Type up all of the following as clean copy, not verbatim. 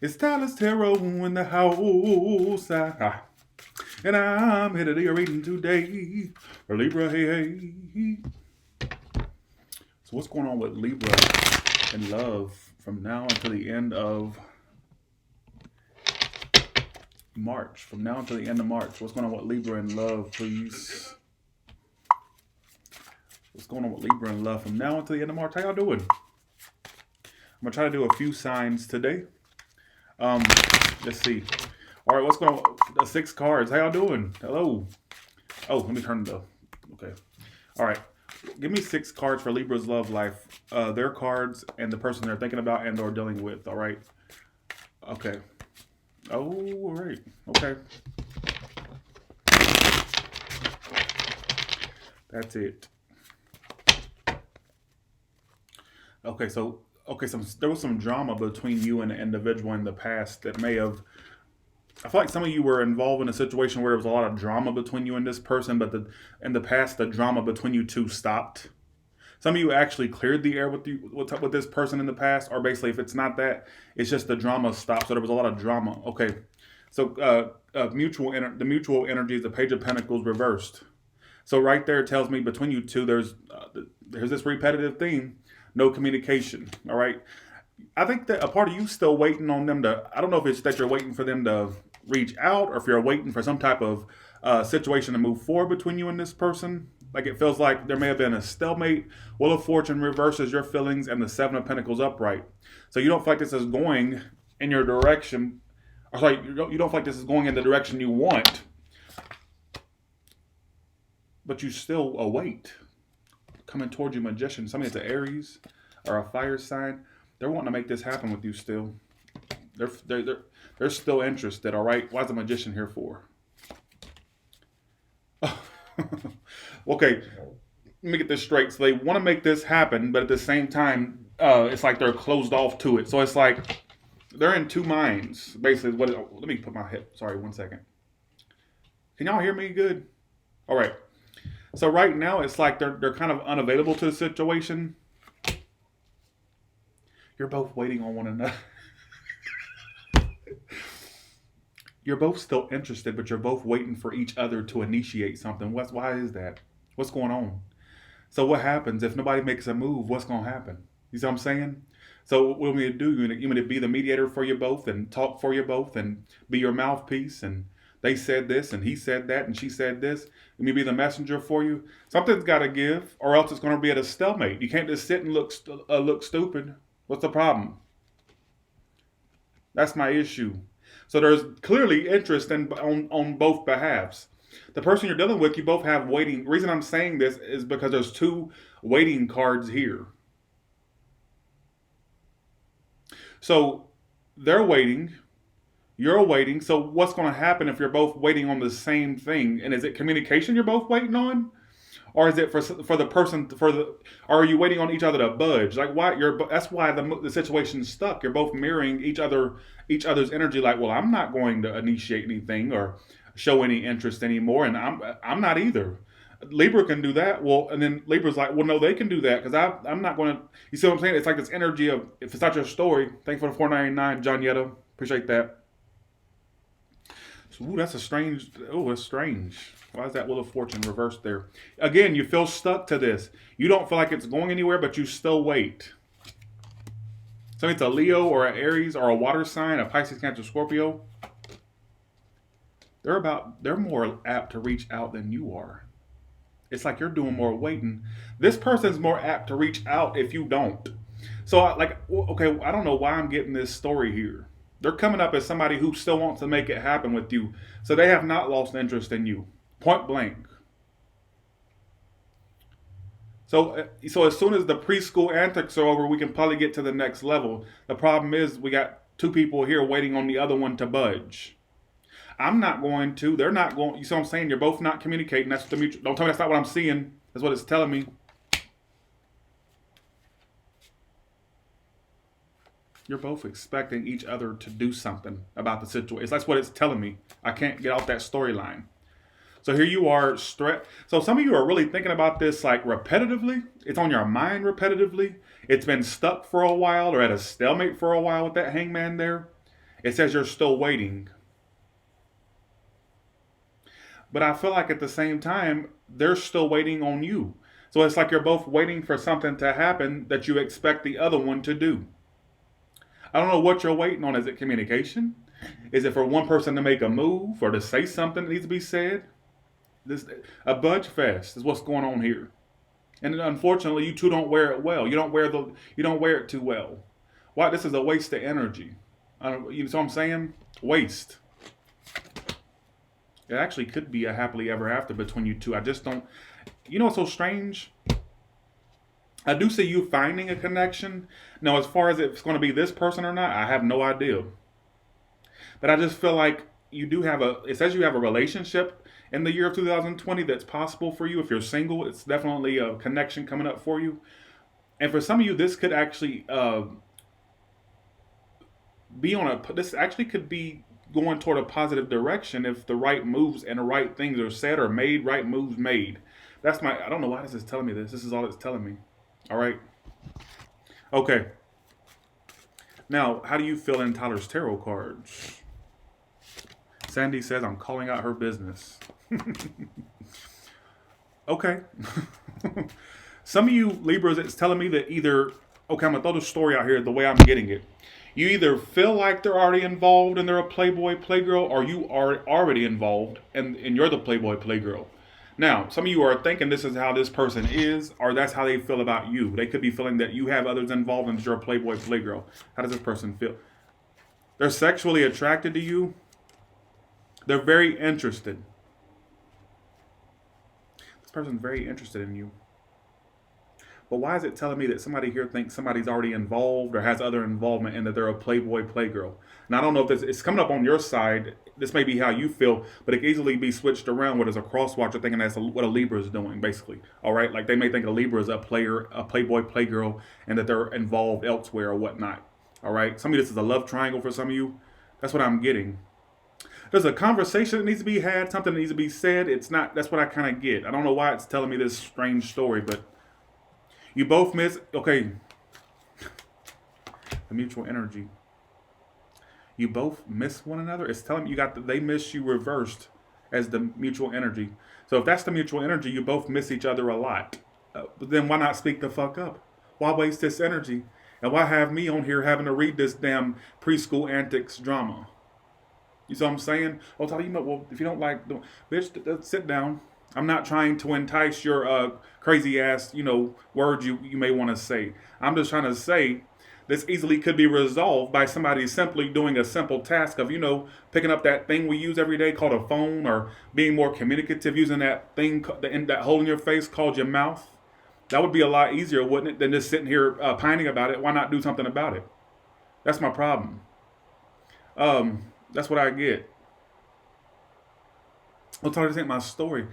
It's Tyler's Tarot in the house. And I'm here to do your reading today. For Libra, hey, hey. So what's going on with Libra and love from now until the end of March? From now until the end of March. What's going on with Libra and love, please? What's going on with Libra and love from now until the end of March? How y'all doing? I'm going to try to do a few signs today. Let's see. All right, what's going on? The 6 cards. How y'all doing? Hello. Oh, let me turn the. Okay. All right. Give me 6 cards for Libra's love life. Their cards and the person they're thinking about and or dealing with. All right. Okay. Oh, all right. Okay. That's it. So there was some drama between you and the individual in the past that may have. I feel like some of you were involved in a situation where there was a lot of drama between you and this person, but in the past the drama between you two stopped. Some of you actually cleared the air with this person in the past, or basically, if it's not that, it's just the drama stopped. So there was a lot of drama. Okay, so the mutual energy is the Page of Pentacles reversed. So right there it tells me between you two, there's this repetitive theme, no communication. All right, I think that a part of you still waiting on them to. I don't know if it's that you're waiting for them to reach out, or if you're waiting for some type of situation to move forward between you and this person. Like it feels like there may have been a stalemate. Wheel of Fortune reverses your feelings, and the Seven of Pentacles upright. So you don't feel like this is going in your direction. Or sorry, you don't feel like this is going in the direction you want, but you still await. Coming towards you, Magician. Somebody that's an Aries or a fire sign. They're wanting to make this happen with you still. They're still interested. All right. Why is the Magician here for? Okay. Let me get this straight. So they want to make this happen, but at the same time, it's like they're closed off to it. So it's like they're in two minds. Basically, let me put my head. Sorry, 1 second. Can y'all hear me good? All right. So right now, it's like they're kind of unavailable to the situation. You're both waiting on one another. You're both still interested, but you're both waiting for each other to initiate something. Why is that? What's going on? So what happens if nobody makes a move? What's going to happen? You see what I'm saying? So what we need to do? You want to be the mediator for you both and talk for you both and be your mouthpiece. And they said this and he said that and she said this. Let me be the messenger for you. Something's got to give, or else it's going to be at a stalemate. You can't just sit and look stupid. What's the problem? That's my issue. So there's clearly interest on both behalves. The person you're dealing with, you both have waiting. The reason I'm saying this is because there's 2 waiting cards here. So they're waiting, you're waiting. So what's going to happen if you're both waiting on the same thing? And is it communication you're both waiting on? Or is it for the person or are you waiting on each other to budge? Like why that's why the situation's stuck. You're both mirroring each other's energy. Like, well, I'm not going to initiate anything or show any interest anymore, and I'm not either. Libra can do that. Well, and then Libra's like, well, no, they can do that because I'm not going to. You see what I'm saying? It's like this energy of if it's not your story. Thank you for the 499, John Yetta. Appreciate that. So, ooh, that's a strange. Oh, it's strange. Why is that Wheel of Fortune reversed there? Again, you feel stuck to this. You don't feel like it's going anywhere, but you still wait. So it's a Leo or an Aries or a water sign, a Pisces, Cancer, Scorpio. They're more apt to reach out than you are. It's like you're doing more waiting. This person's more apt to reach out if you don't. So, okay, I don't know why I'm getting this story here. They're coming up as somebody who still wants to make it happen with you. So they have not lost interest in you. Point blank. So as soon as the preschool antics are over, we can probably get to the next level. The problem is we got 2 people here waiting on the other one to budge. I'm not going to. They're not going. You see what I'm saying? You're both not communicating. That's the mutual. Don't tell me that's not what I'm seeing. That's what it's telling me. You're both expecting each other to do something about the situation. That's what it's telling me. I can't get off that storyline. So here you are, so some of you are really thinking about this like repetitively. It's on your mind repetitively. It's been stuck for a while or at a stalemate for a while with that hangman there. It says you're still waiting. But I feel like at the same time, they're still waiting on you. So it's like you're both waiting for something to happen that you expect the other one to do. I don't know what you're waiting on. Is it communication? Is it for one person to make a move or to say something that needs to be said? This a budge fest is what's going on here. And unfortunately, you two don't wear it well. You don't wear it too well. Why? This is a waste of energy. You know what I'm saying? Waste. It actually could be a happily ever after between you two. I just don't. You know what's so strange? I do see you finding a connection. Now, as far as if it's going to be this person or not, I have no idea. But I just feel like you do have a. It says you have a relationship in the year of 2020 that's possible for you. If you're single, it's definitely a connection coming up for you. And for some of you, this could actually be on a. This actually could be going toward a positive direction if the right moves and the right things are said or made. Right moves made. That's my. I don't know why this is telling me this. This is all it's telling me. All right. Okay. Now, how do you feel in Tyler's tarot cards? Sandy says, I'm calling out her business. Okay. Some of you Libras, it's telling me that either, okay, I'm going to throw the story out here the way I'm getting it. You either feel like they're already involved and they're a playboy, playgirl, or you are already involved and you're the playboy, playgirl. Now, some of you are thinking this is how this person is, or that's how they feel about you. They could be feeling that you have others involved and that you're a playboy, playgirl. How does this person feel? They're sexually attracted to you. They're very interested. This person's very interested in you. But why is it telling me that somebody here thinks somebody's already involved or has other involvement and that they're a playboy, playgirl? Now, I don't know if it's coming up on your side. This may be how you feel, but it can easily be switched around with as a crosswatcher thinking that's what a Libra is doing, basically. All right? Like they may think a Libra is a player, a playboy, playgirl, and that they're involved elsewhere or whatnot. All right? Some of this is a love triangle for some of you. That's what I'm getting. There's a conversation that needs to be had, something that needs to be said. It's not, that's what I kind of get. I don't know why it's telling me this strange story, but you both miss, okay, the mutual energy. You both miss one another. It's telling me they miss you reversed as the mutual energy. So if that's the mutual energy, you both miss each other a lot. But then why not speak the fuck up? Why waste this energy? And why have me on here having to read this damn preschool antics drama? You see what I'm saying? Oh, Tyler, well, if you don't like, bitch, sit down. I'm not trying to entice your crazy ass, words you may want to say. I'm just trying to say this easily could be resolved by somebody simply doing a simple task of, picking up that thing we use every day called a phone, or being more communicative using that thing, that hole in your face called your mouth. That would be a lot easier, wouldn't it, than just sitting here pining about it? Why not do something about it? That's my problem. That's what I get. Well, Tyler, this ain't my story.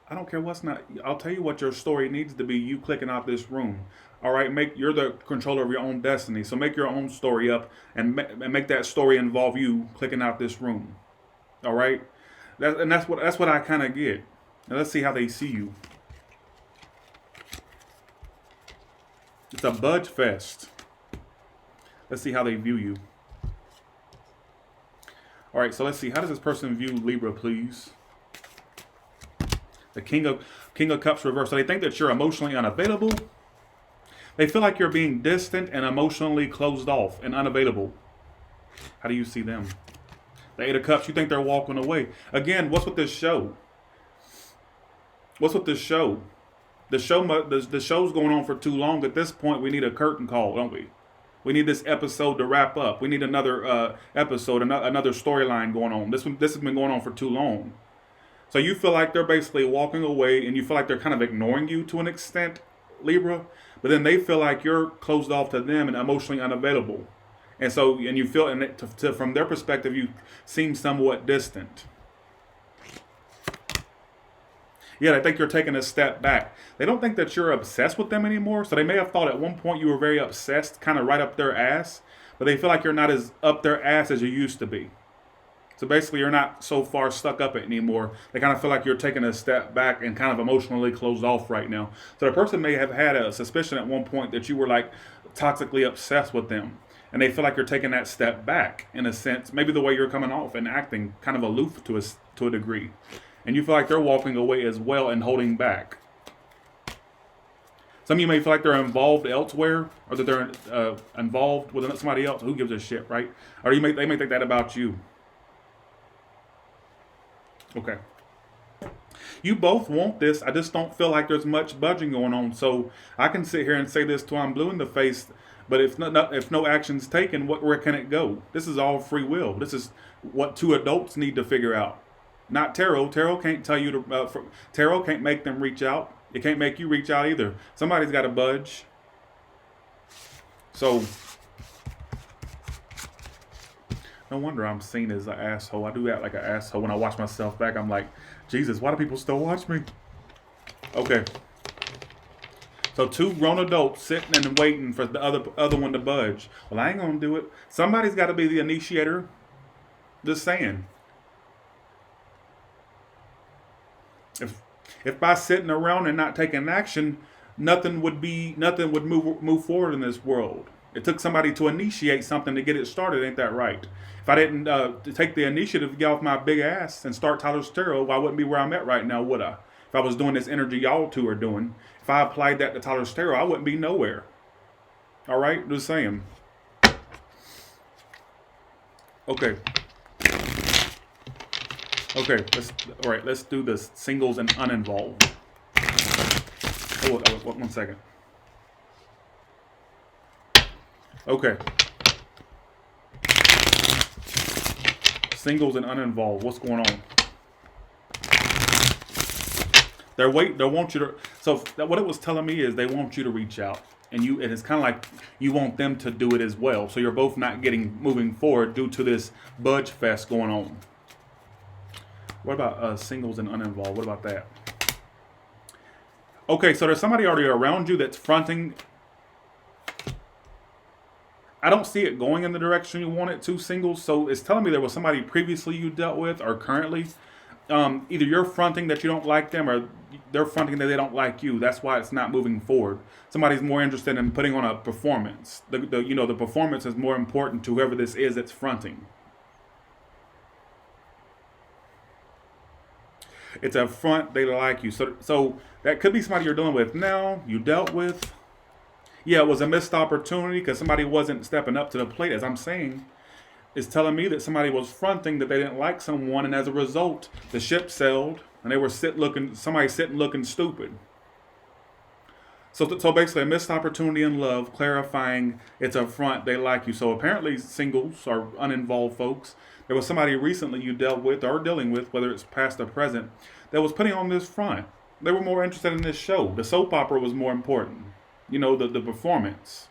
I don't care what's not. I'll tell you what your story needs to be. You clicking out this room. All right, you're the controller of your own destiny. So make your own story up and make that story involve you clicking out this room. All right, that's what I kind of get. Now let's see how they see you. It's a budge fest. Let's see how they view you. All right, so let's see. How does this person view Libra, please? The King of Cups reversed. So they think that you're emotionally unavailable. They feel like you're being distant and emotionally closed off and unavailable. How do you see them? The Eight of Cups, you think they're walking away. Again, what's with this show? What's with this show? The show's going on for too long. At this point, we need a curtain call, don't we? We need this episode to wrap up. We need another episode, another storyline going on. This has been going on for too long. So you feel like they're basically walking away, and you feel like they're kind of ignoring you to an extent, Libra. But then they feel like you're closed off to them and emotionally unavailable. And so, and you feel, from their perspective, you seem somewhat distant. Yeah, they think you're taking a step back. They don't think that you're obsessed with them anymore. So they may have thought at one point you were very obsessed, kind of right up their ass. But they feel like you're not as up their ass as you used to be. So basically, you're not so far stuck up anymore. They kind of feel like you're taking a step back and kind of emotionally closed off right now. So the person may have had a suspicion at one point that you were like toxically obsessed with them. And they feel like you're taking that step back in a sense, maybe the way you're coming off and acting kind of aloof to a degree. And you feel like they're walking away as well and holding back. Some of you may feel like they're involved elsewhere, or that they're involved with somebody else. Who gives a shit, right? Or they may think that about you. Okay. You both want this. I just don't feel like there's much budging going on. So I can sit here and say this till I'm blue in the face, but if no action's taken, where can it go? This is all free will. This is what two adults need to figure out. Not tarot. Tarot can't tell you to. Tarot can't make them reach out. It can't make you reach out either. Somebody's got to budge. So, no wonder I'm seen as an asshole. I do act like an asshole when I watch myself back. I'm like, Jesus, why do people still watch me? Okay. So two grown adults sitting and waiting for the other one to budge. Well, I ain't gonna do it. Somebody's got to be the initiator. Just saying. If by sitting around and not taking action, nothing would move forward in this world. It took somebody to initiate something to get it started. Ain't that right? If I didn't take the initiative to get off my big ass and start Tyler's Tarot, I wouldn't be where I'm at right now, would I? If I was doing this energy y'all two are doing, if I applied that to Tyler's Tarot, I wouldn't be nowhere. All right, just saying. Okay. Okay, let's do this. Singles and uninvolved. Oh, 1 second. Okay. Singles and uninvolved. What's going on? They want you to. So what it was telling me is they want you to reach out, and it's kind of like you want them to do it as well. So you're both not moving forward due to this budge fest going on. What about singles and uninvolved? What about that? Okay, so there's somebody already around you that's fronting. I don't see it going in the direction you want it to, singles. So it's telling me there was somebody previously you dealt with or currently. Either you're fronting that you don't like them or they're fronting that they don't like you. That's why it's not moving forward. Somebody's more interested in putting on a performance. The performance is more important to whoever this is that's fronting. It's a front, they like you. So that could be somebody you're dealing with now, you dealt with. Yeah, it was a missed opportunity because somebody wasn't stepping up to the plate, as I'm saying. It's telling me that somebody was fronting that they didn't like someone, and as a result, the ship sailed, and they were sitting looking stupid. So basically a missed opportunity in love, clarifying it's a front, they like you. So apparently singles or uninvolved folks, there was somebody recently you dealt with or dealing with, whether it's past or present, that was putting on this front. They were more interested in this show. The soap opera was more important. The performance.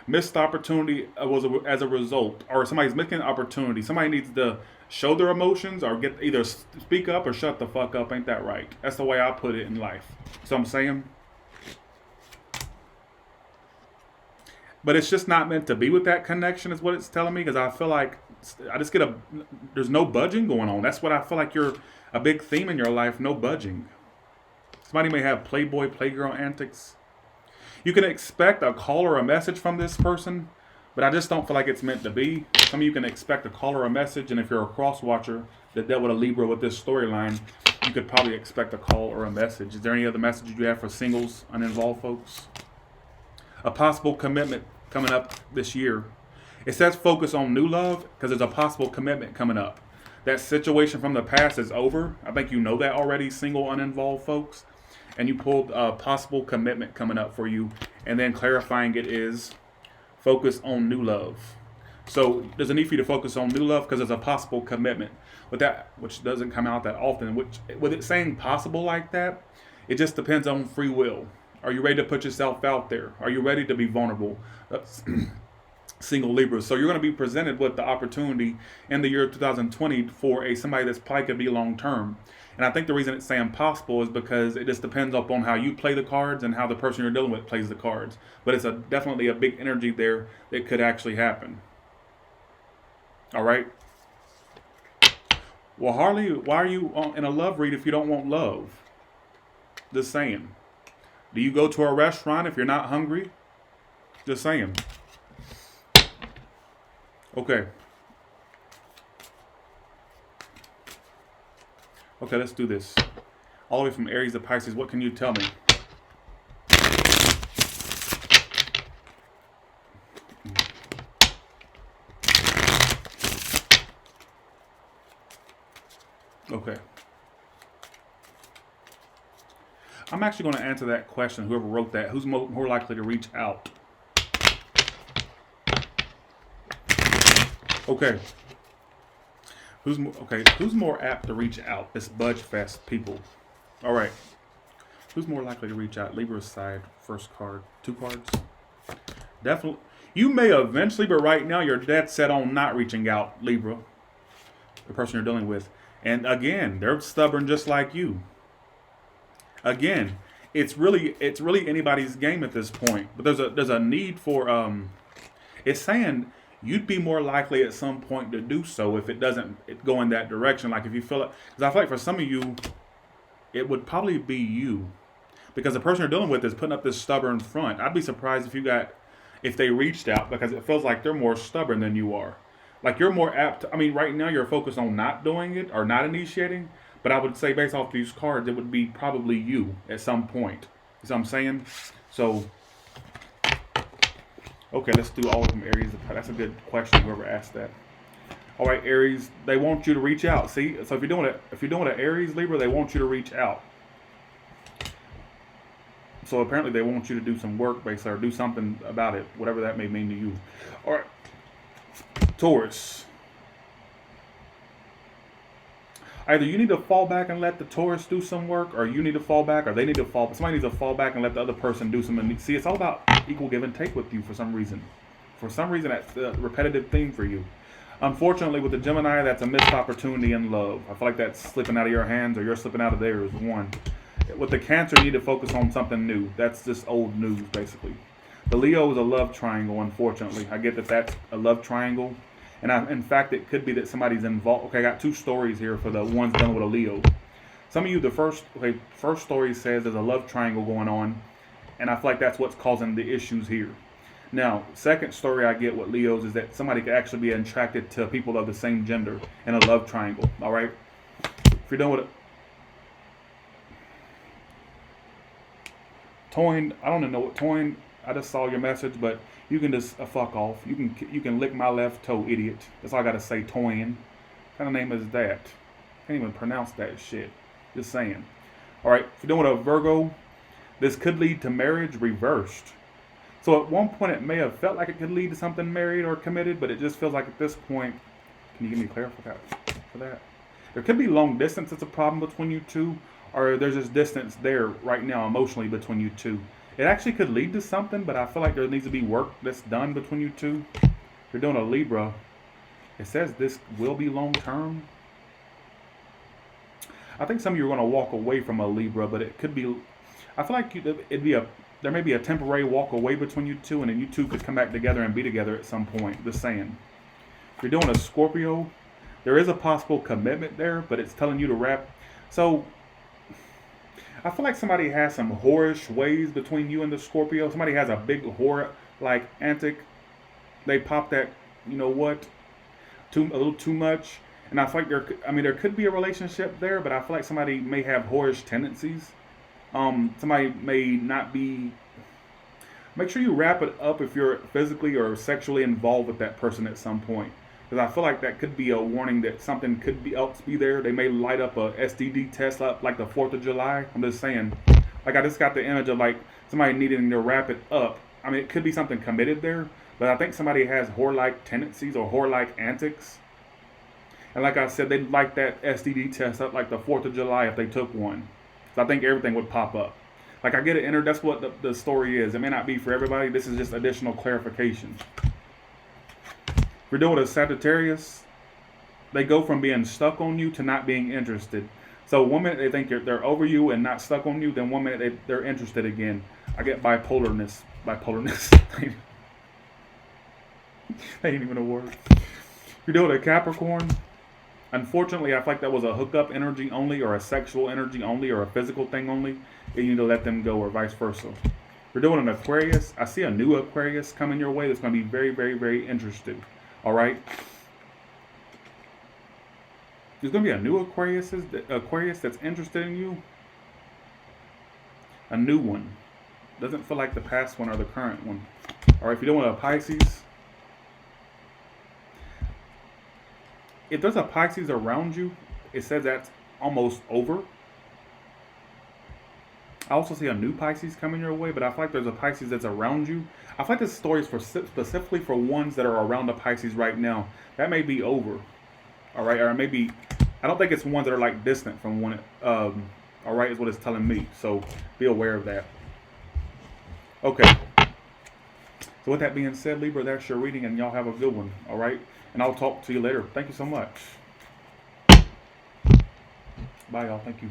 Missed opportunity was as a result, or somebody's missing an opportunity. Somebody needs to show their emotions or either speak up or shut the fuck up. Ain't that right? That's the way I put it in life. So I'm saying. But it's just not meant to be with that connection is what it's telling me, because I feel like I just get there's no budging going on. That's what I feel like you're a big theme in your life, no budging. Somebody may have playboy, playgirl antics. You can expect a call or a message from this person, but I just don't feel like it's meant to be. Some of you can expect a call or a message, and if you're a cross watcher that dealt with a Libra with this storyline, you could probably expect a call or a message. Is there any other message you have for singles, uninvolved folks? A possible commitment coming up this year. It says focus on new love because there's a possible commitment coming up. That situation from the past is over. I think you know that already, single, uninvolved folks. And you pulled a possible commitment coming up for you. And then clarifying it is focus on new love. So there's a need for you to focus on new love because there's a possible commitment. With that, which doesn't come out that often, with it saying possible like that, it just depends on free will. Are you ready to put yourself out there? Are you ready to be vulnerable? Single Libra. So you're going to be presented with the opportunity in the year 2020 for somebody that's probably could be long term. And I think the reason it's saying possible is because it just depends upon how you play the cards and how the person you're dealing with plays the cards. But it's definitely a big energy there that could actually happen. All right. Well, Harley, why are you in a love read if you don't want love? Just saying. Do you go to a restaurant if you're not hungry? Just saying. Okay. Okay, let's do this. All the way from Aries to Pisces, what can you tell me? Okay. I'm actually going to answer that question, whoever wrote that. Who's more likely to reach out? Okay. Who's more apt to reach out? It's Budge Fest people. All right. Who's more likely to reach out? Libra's side, first card. 2 cards. Definitely. You may eventually, but right now you're dead set on not reaching out, Libra. The person you're dealing with. And again, they're stubborn just like you. Again, it's really anybody's game at this point. But there's a need for it's saying you'd be more likely at some point to do so if it doesn't go in that direction. Like if you feel it, because I feel like for some of you, it would probably be you, because the person you're dealing with is putting up this stubborn front. I'd be surprised if they reached out, because it feels like they're more stubborn than you are. Like you're more apt. I mean, right now you're focused on not doing it or not initiating. But I would say based off these cards, it would be probably you at some point. You see what I'm saying? So, okay, let's do all of them Aries. That's a good question, whoever asked that. All right, Aries, they want you to reach out. See, so if you're doing an Aries Libra, they want you to reach out. So apparently they want you to do some work, basically, or do something about it, whatever that may mean to you. All right, Taurus. Either you need to fall back and let the Taurus do some work, or you need to fall back, or they need to fall. Somebody needs to fall back and let the other person do something. See, it's all about equal give and take with you for some reason. For some reason, that's a repetitive theme for you. Unfortunately, with the Gemini, that's a missed opportunity in love. I feel like that's slipping out of your hands, or you're slipping out of theirs. One. With the Cancer, you need to focus on something new. That's just old news, basically. The Leo is a love triangle, unfortunately. I get that that's a love triangle. And in fact, it could be that somebody's involved. Okay, I got 2 stories here for the ones dealing with a Leo. Some of you, the first story says there's a love triangle going on, and I feel like that's what's causing the issues here. Now, second story I get with Leos is that somebody could actually be attracted to people of the same gender in a love triangle. All right, if you're done with it, Toyn, I don't know what Toyn. I just saw your message, but you can just fuck off. You can lick my left toe, idiot. That's all I gotta say, Toyn. What kind of name is that? Can't even pronounce that shit. Just saying. All right, if you're doing a Virgo, this could lead to marriage reversed. So at one point it may have felt like it could lead to something married or committed, but it just feels like at this point, can you give me clarification for that? There could be long distance that's a problem between you two, or there's this distance there right now emotionally between you two. It actually could lead to something, but I feel like there needs to be work that's done between you two. If you're doing a Libra, it says this will be long term. I think some of you are going to walk away from a Libra, but it could be. I feel like there may be a temporary walk away between you two, and then you two could come back together and be together at some point. Just saying. If you're doing a Scorpio, there is a possible commitment there, but it's telling you to wrap. So I feel like somebody has some whorish ways between you and the Scorpio. Somebody has a big whore-like antic. They pop that, you know what, a little too much. And I feel like there could be a relationship there, but I feel like somebody may have whorish tendencies. Somebody may not be. Make sure you wrap it up if you're physically or sexually involved with that person at some point. Because I feel like that could be a warning that something could be there. They may light up a STD test up like the 4th of July. I'm just saying. Like I just got the image of like somebody needing to wrap it up. I mean, it could be something committed there. But I think somebody has whore-like tendencies or whore-like antics. And like I said, they'd like that STD test up like the 4th of July if they took one. So I think everything would pop up. Like I get it, that's what the story is. It may not be for everybody. This is just additional clarification. If you're doing a Sagittarius, they go from being stuck on you to not being interested. So one minute they think they're over you and not stuck on you, then one minute they're interested again. I get bipolarness. That ain't even a word. If you're doing a Capricorn, Unfortunately, I feel like that was a hookup energy only, or a sexual energy only, or a physical thing only. And you need to let them go, or vice versa. We're doing an Aquarius. I see a new Aquarius coming your way that's going to be very, very, very interesting. All right. There's going to be a new Aquarius that's interested in you. A new one. Doesn't feel like the past one or the current one. All right. If you're doing a Pisces, if there's a Pisces around you, it says that's almost over. I also see a new Pisces coming your way, but I feel like there's a Pisces that's around you. I feel like this story is for specifically for ones that are around the Pisces right now. That may be over. All right, or maybe I don't think it's ones that are like distant from one. All right, is what it's telling me. So be aware of that. Okay. So with that being said, Libra, that's your reading, and y'all have a good one. All right, and I'll talk to you later. Thank you so much. Bye, y'all. Thank you.